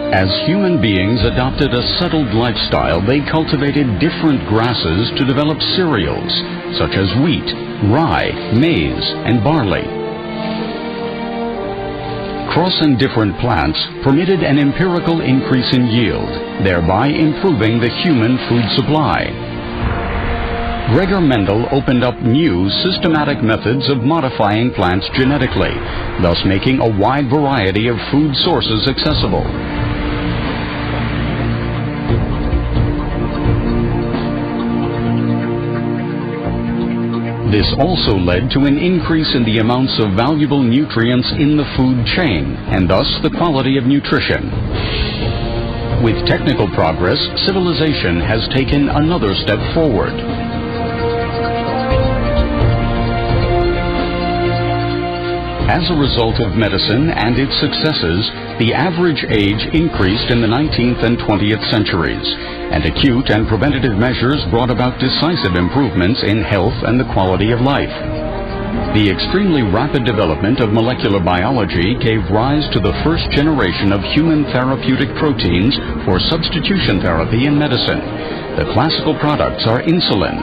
As human beings adopted a settled lifestyle, they cultivated different grasses to develop cereals, such as wheat, rye, maize, and barley. Crossing different plants permitted an empirical increase in yield, thereby improving the human food supply. Gregor Mendel opened up new, systematic methods of modifying plants genetically, thus making a wide variety of food sources accessible. This also led to an increase in the amounts of valuable nutrients in the food chain, and thus the quality of nutrition. With technical progress, civilization has taken another step forward. As a result of medicine and its successes, the average age increased in the 19th and 20th centuries, and acute and preventative measures brought about decisive improvements in health and the quality of life. The extremely rapid development of molecular biology gave rise to the first generation of human therapeutic proteins for substitution therapy in medicine. The classical products are insulin,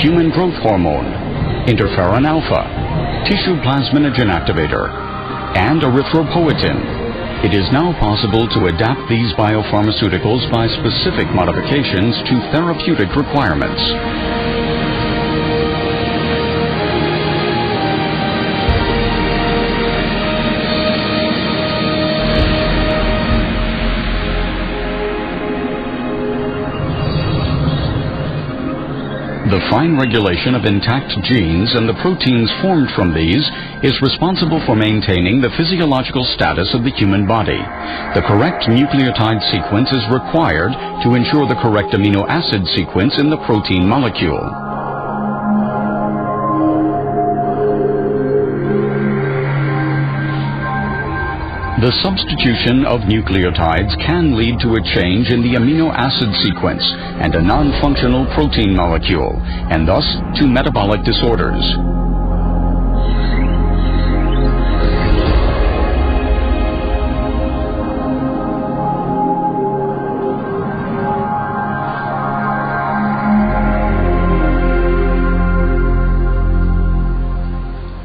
human growth hormone, interferon alpha, tissue plasminogen activator, and erythropoietin. It is now possible to adapt these biopharmaceuticals by specific modifications to therapeutic requirements. The fine regulation of intact genes and the proteins formed from these is responsible for maintaining the physiological status of the human body. The correct nucleotide sequence is required to ensure the correct amino acid sequence in the protein molecule. The substitution of nucleotides can lead to a change in the amino acid sequence and a non-functional protein molecule, and thus to metabolic disorders.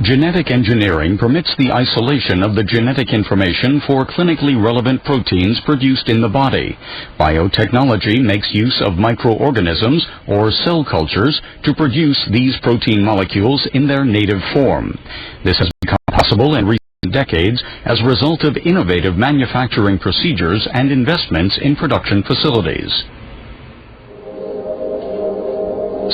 Genetic engineering permits the isolation of the genetic information for clinically relevant proteins produced in the body. Biotechnology makes use of microorganisms or cell cultures to produce these protein molecules in their native form. This has become possible in recent decades as a result of innovative manufacturing procedures and investments in production facilities.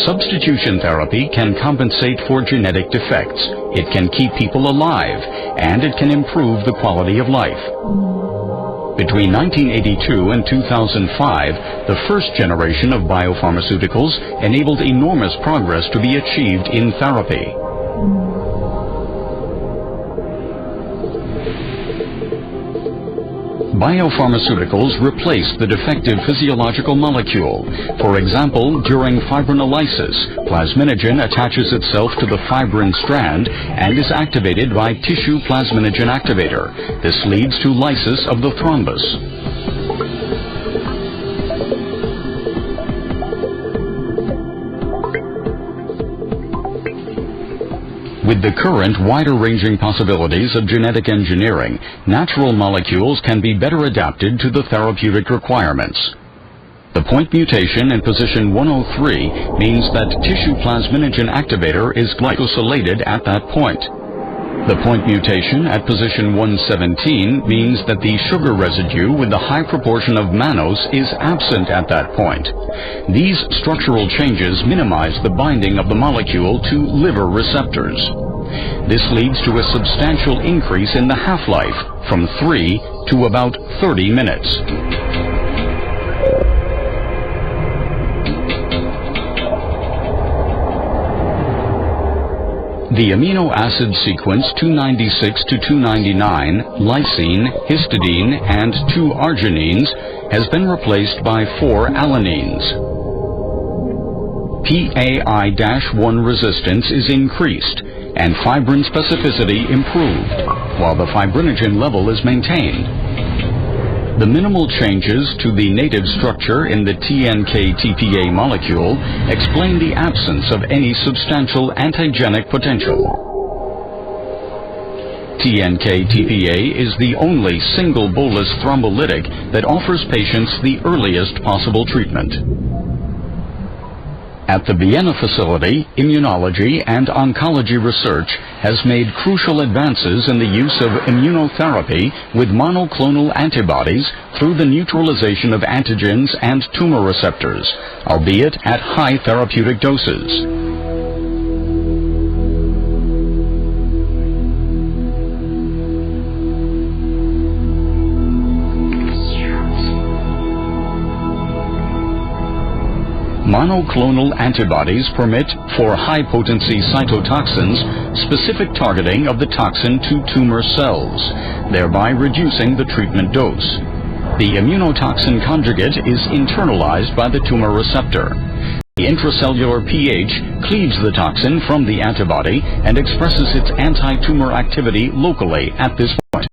Substitution therapy can compensate for genetic defects. It can keep people alive, and it can improve the quality of life. Between 1982 and 2005, the first generation of biopharmaceuticals enabled enormous progress to be achieved in therapy. Biopharmaceuticals replace the defective physiological molecule. For example, during fibrinolysis, plasminogen attaches itself to the fibrin strand and is activated by tissue plasminogen activator. This leads to lysis of the thrombus. With the current wider-ranging possibilities of genetic engineering, natural molecules can be better adapted to the therapeutic requirements. The point mutation in position 103 means that tissue plasminogen activator is glycosylated at that point. The point mutation at position 117 means that the sugar residue with the high proportion of mannose is absent at that point. These structural changes minimize the binding of the molecule to liver receptors. This leads to a substantial increase in the half-life from 3 to about 30 minutes. The amino acid sequence 296 to 299, lysine, histidine, and 2 arginines has been replaced by 4 alanines. PAI-1 resistance is increased and fibrin specificity improved, while the fibrinogen level is maintained. The minimal changes to the native structure in the TNK-TPA molecule explain the absence of any substantial antigenic potential. TNK-TPA is the only single bolus thrombolytic that offers patients the earliest possible treatment. At the Vienna facility, immunology and oncology research has made crucial advances in the use of immunotherapy with monoclonal antibodies through the neutralization of antigens and tumor receptors, albeit at high therapeutic doses. Monoclonal antibodies permit, for high-potency cytotoxins, specific targeting of the toxin to tumor cells, thereby reducing the treatment dose. The immunotoxin conjugate is internalized by the tumor receptor. The intracellular pH cleaves the toxin from the antibody and expresses its anti-tumor activity locally at this point.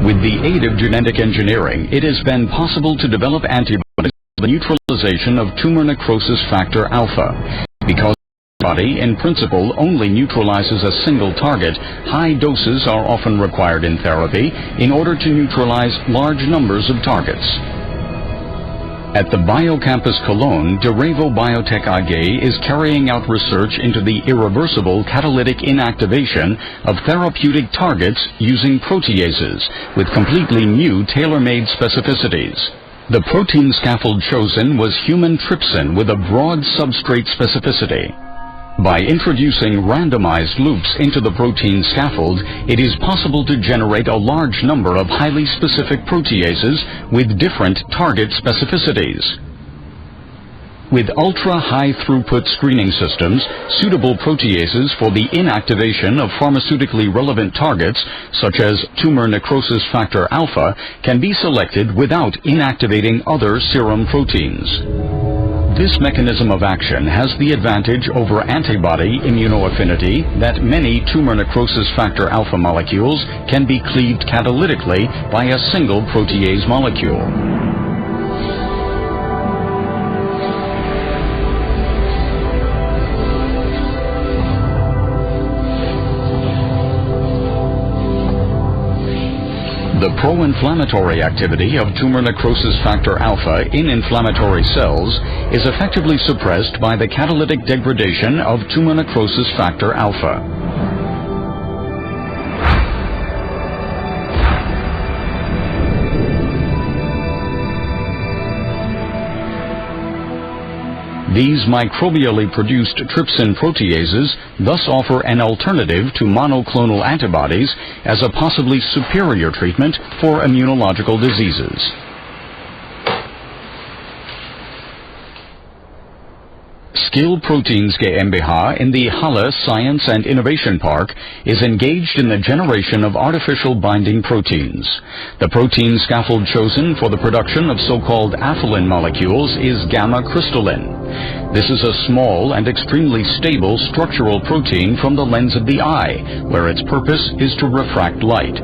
With the aid of genetic engineering, it has been possible to develop antibodies for the neutralization of tumor necrosis factor alpha. Because the body in principle only neutralizes a single target, high doses are often required in therapy in order to neutralize large numbers of targets. At the Biocampus Cologne, Derevo Biotech AG is carrying out research into the irreversible catalytic inactivation of therapeutic targets using proteases with completely new tailor-made specificities. The protein scaffold chosen was human trypsin with a broad substrate specificity. By introducing randomized loops into the protein scaffold, it is possible to generate a large number of highly specific proteases with different target specificities. With ultra-high throughput screening systems, suitable proteases for the inactivation of pharmaceutically relevant targets, such as tumor necrosis factor alpha, can be selected without inactivating other serum proteins. This mechanism of action has the advantage over antibody immunoaffinity that many tumor necrosis factor alpha molecules can be cleaved catalytically by a single protease molecule. The pro-inflammatory activity of tumor necrosis factor alpha in inflammatory cells is effectively suppressed by the catalytic degradation of tumor necrosis factor alpha. These microbially produced trypsin proteases thus offer an alternative to monoclonal antibodies as a possibly superior treatment for immunological diseases. Skill Proteins GmbH in the Halle Science and Innovation Park is engaged in the generation of artificial binding proteins. The protein scaffold chosen for the production of so-called aphelin molecules is gamma crystallin. This is a small and extremely stable structural protein from the lens of the eye, where its purpose is to refract light.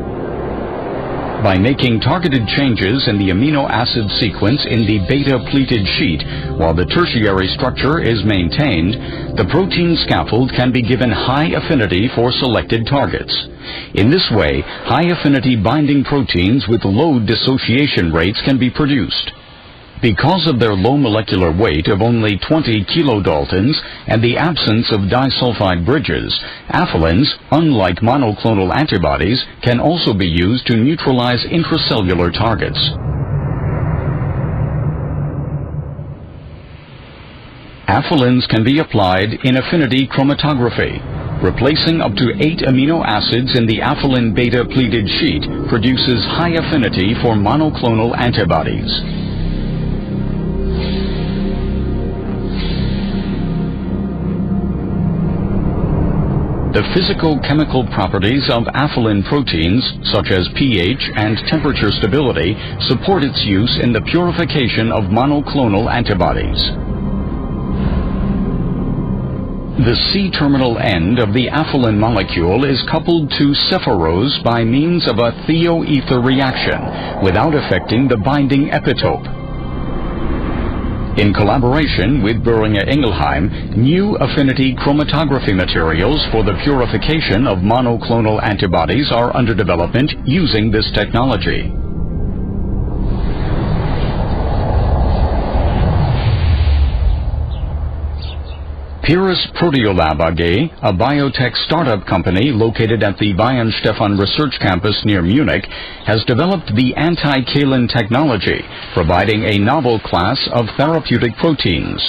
By making targeted changes in the amino acid sequence in the beta-pleated sheet while the tertiary structure is maintained, the protein scaffold can be given high affinity for selected targets. In this way, high-affinity binding proteins with low dissociation rates can be produced. Because of their low molecular weight of only 20 kilodaltons and the absence of disulfide bridges, aphelins, unlike monoclonal antibodies, can also be used to neutralize intracellular targets. Aphelins can be applied in affinity chromatography. Replacing up to 8 amino acids in the aphelin beta-pleated sheet produces high affinity for monoclonal antibodies. The physico-chemical properties of aphelin proteins, such as pH and temperature stability, support its use in the purification of monoclonal antibodies. The C-terminal end of the aphelin molecule is coupled to cephalose by means of a thioether reaction without affecting the binding epitope. In collaboration with Boehringer Ingelheim, new affinity chromatography materials for the purification of monoclonal antibodies are under development using this technology. Pyrrhus Proteolab AG, a biotech startup company located at the Weihenstephan Research Campus near Munich, has developed the anti-kalin technology, providing a novel class of therapeutic proteins.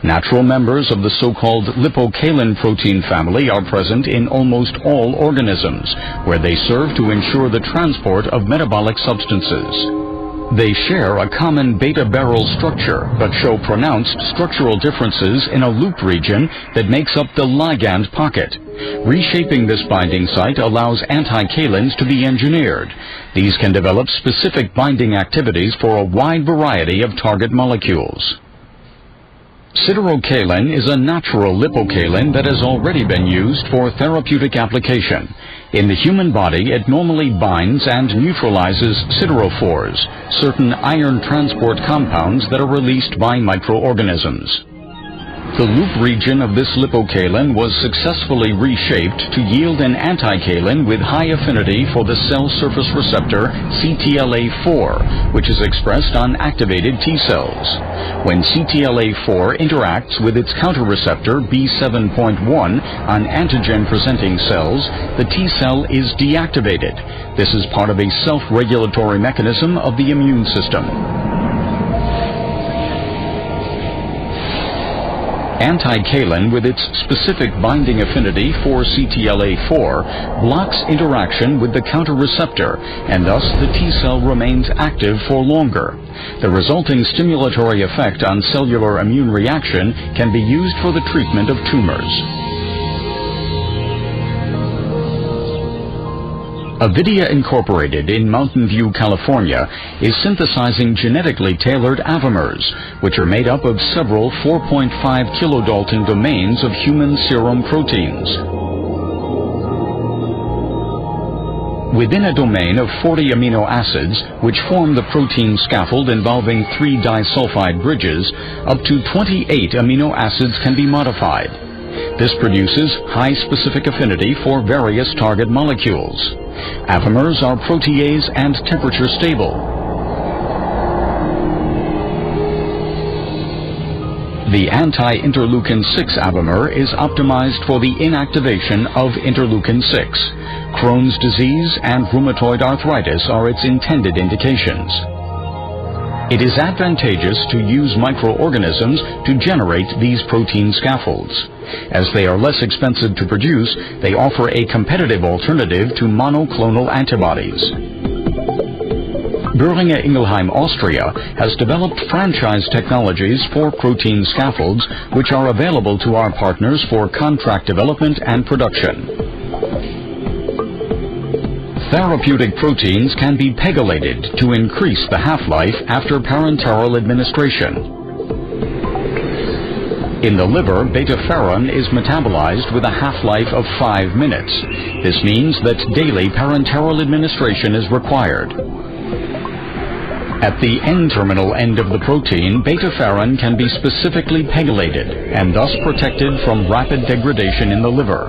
Natural members of the so-called lipokalin protein family are present in almost all organisms, where they serve to ensure the transport of metabolic substances. They share a common beta-barrel structure, but show pronounced structural differences in a loop region that makes up the ligand pocket. Reshaping this binding site allows anti-kalins to be engineered. These can develop specific binding activities for a wide variety of target molecules. Siderokalin is a natural lipokalin that has already been used for therapeutic application. In the human body, it normally binds and neutralizes siderophores, certain iron transport compounds that are released by microorganisms. The loop region of this lipokalin was successfully reshaped to yield an antikalin with high affinity for the cell surface receptor CTLA-4, which is expressed on activated T cells. When CTLA-4 interacts with its counter-receptor B7.1 on antigen-presenting cells, the T cell is deactivated. This is part of a self-regulatory mechanism of the immune system. Antikalin, with its specific binding affinity for CTLA-4, blocks interaction with the counter-receptor, and thus the T cell remains active for longer. The resulting stimulatory effect on cellular immune reaction can be used for the treatment of tumors. Avidia Incorporated in Mountain View, California, is synthesizing genetically tailored avomers, which are made up of several 4.5 kilodalton domains of human serum proteins. Within a domain of 40 amino acids, which form the protein scaffold involving 3 disulfide bridges, up to 28 amino acids can be modified. This produces high specific affinity for various target molecules. Avomers are protease and temperature stable. The anti-interleukin-6 avomer is optimized for the inactivation of interleukin-6. Crohn's disease and rheumatoid arthritis are its intended indications. It is advantageous to use microorganisms to generate these protein scaffolds. As they are less expensive to produce, they offer a competitive alternative to monoclonal antibodies. Boehringer Ingelheim, Austria, has developed franchise technologies for protein scaffolds, which are available to our partners for contract development and production. Therapeutic proteins can be pegylated to increase the half-life after parenteral administration. In the liver, beta-ferron is metabolized with a half-life of 5 minutes. This means that daily parenteral administration is required. At the N-terminal end of the protein, beta-ferron can be specifically pegylated and thus protected from rapid degradation in the liver.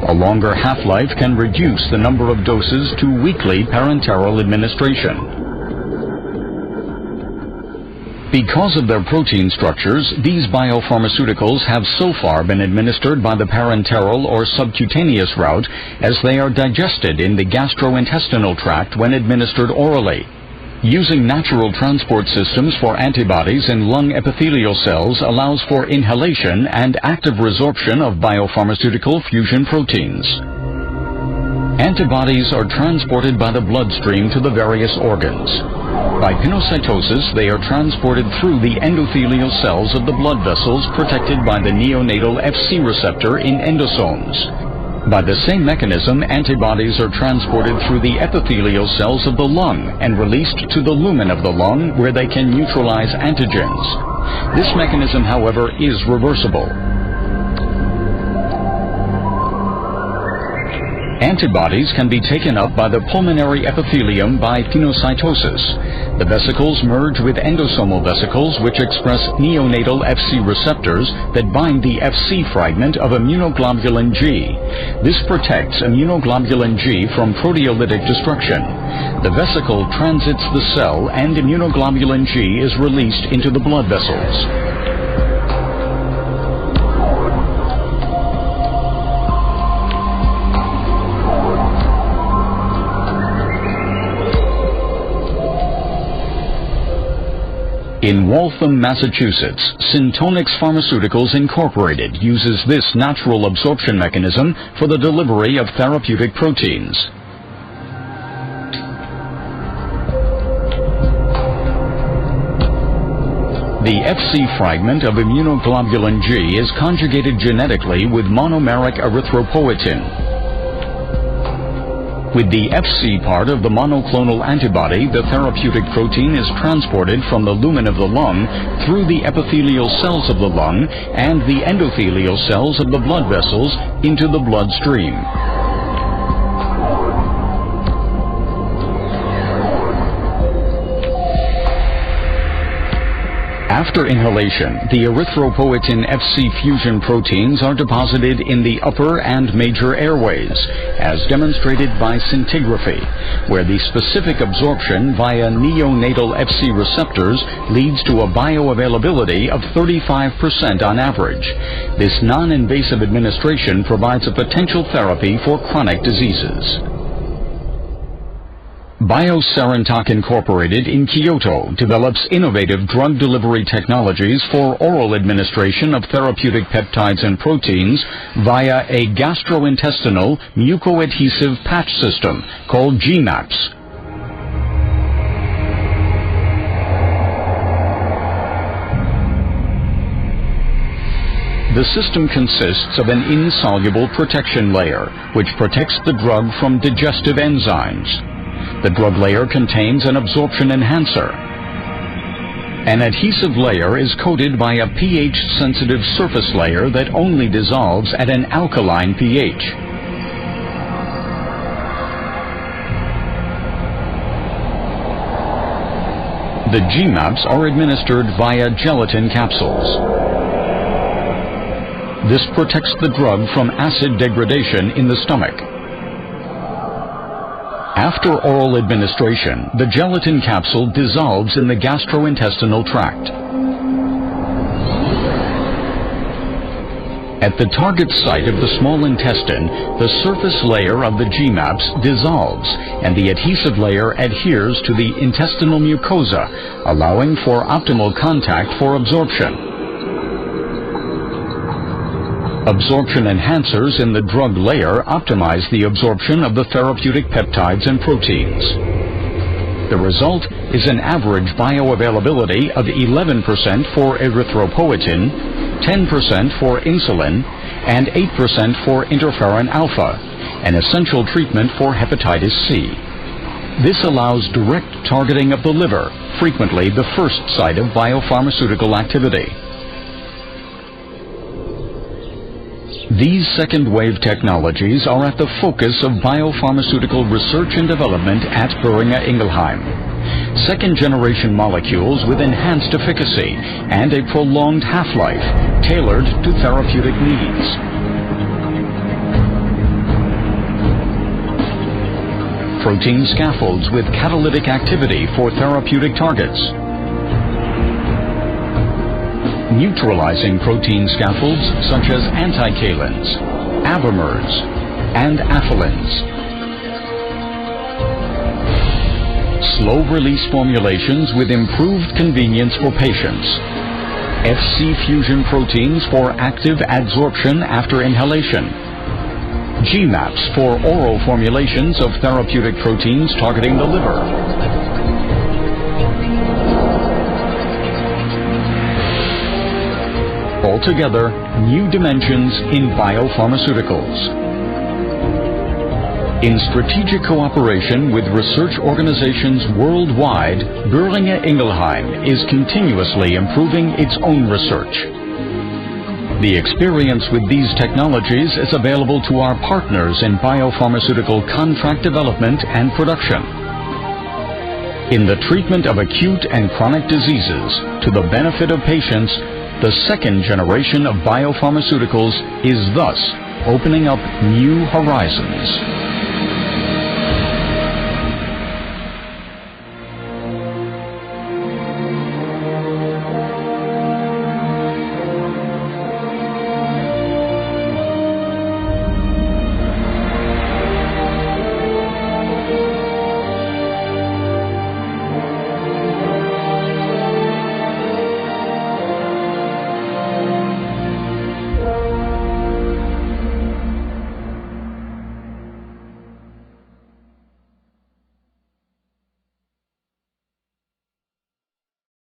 A longer half-life can reduce the number of doses to weekly parenteral administration. Because of their protein structures, these biopharmaceuticals have so far been administered by the parenteral or subcutaneous route, as they are digested in the gastrointestinal tract when administered orally. Using natural transport systems for antibodies in lung epithelial cells allows for inhalation and active resorption of biopharmaceutical fusion proteins. Antibodies are transported by the bloodstream to the various organs. By pinocytosis, they are transported through the endothelial cells of the blood vessels protected by the neonatal Fc receptor in endosomes. By the same mechanism, antibodies are transported through the epithelial cells of the lung and released to the lumen of the lung, where they can neutralize antigens. This mechanism, however, is reversible. Antibodies can be taken up by the pulmonary epithelium by phagocytosis. The vesicles merge with endosomal vesicles which express neonatal Fc receptors that bind the Fc fragment of immunoglobulin G. This protects immunoglobulin G from proteolytic destruction. The vesicle transits the cell and immunoglobulin G is released into the blood vessels. In Waltham, Massachusetts, Syntonix Pharmaceuticals Incorporated uses this natural absorption mechanism for the delivery of therapeutic proteins. The Fc fragment of immunoglobulin G is conjugated genetically with monomeric erythropoietin. With the Fc part of the monoclonal antibody, the therapeutic protein is transported from the lumen of the lung through the epithelial cells of the lung and the endothelial cells of the blood vessels into the bloodstream. After inhalation, the erythropoietin Fc fusion proteins are deposited in the upper and major airways, as demonstrated by scintigraphy, where the specific absorption via neonatal Fc receptors leads to a bioavailability of 35% on average. This non-invasive administration provides a potential therapy for chronic diseases. Biocerentalk Incorporated in Kyoto develops innovative drug delivery technologies for oral administration of therapeutic peptides and proteins via a gastrointestinal mucoadhesive patch system called GMAPs. The system consists of an insoluble protection layer, which protects the drug from digestive enzymes. The drug layer contains an absorption enhancer. An adhesive layer is coated by a pH-sensitive surface layer that only dissolves at an alkaline pH. The GMAPs are administered via gelatin capsules. This protects the drug from acid degradation in the stomach. After oral administration, the gelatin capsule dissolves in the gastrointestinal tract. At the target site of the small intestine, the surface layer of the GMAPs dissolves and the adhesive layer adheres to the intestinal mucosa, allowing for optimal contact for absorption. Absorption enhancers in the drug layer optimize the absorption of the therapeutic peptides and proteins. The result is an average bioavailability of 11% for erythropoietin, 10% for insulin, and 8% for interferon alpha, an essential treatment for hepatitis C. This allows direct targeting of the liver, frequently the first site of biopharmaceutical activity. These second-wave technologies are at the focus of biopharmaceutical research and development at Boehringer Ingelheim. Second-generation molecules with enhanced efficacy and a prolonged half-life tailored to therapeutic needs. Protein scaffolds with catalytic activity for therapeutic targets. Neutralizing protein scaffolds such as anticalins, avomers, and aphelins. Slow-release formulations with improved convenience for patients. Fc fusion proteins for active adsorption after inhalation. GMAPs for oral formulations of therapeutic proteins targeting the liver. Altogether, new dimensions in biopharmaceuticals. In strategic cooperation with research organizations worldwide, Boehringer Ingelheim is continuously improving its own research. The experience with these technologies is available to our partners in biopharmaceutical contract development and production. In the treatment of acute and chronic diseases, to the benefit of patients, the second generation of biopharmaceuticals is thus opening up new horizons.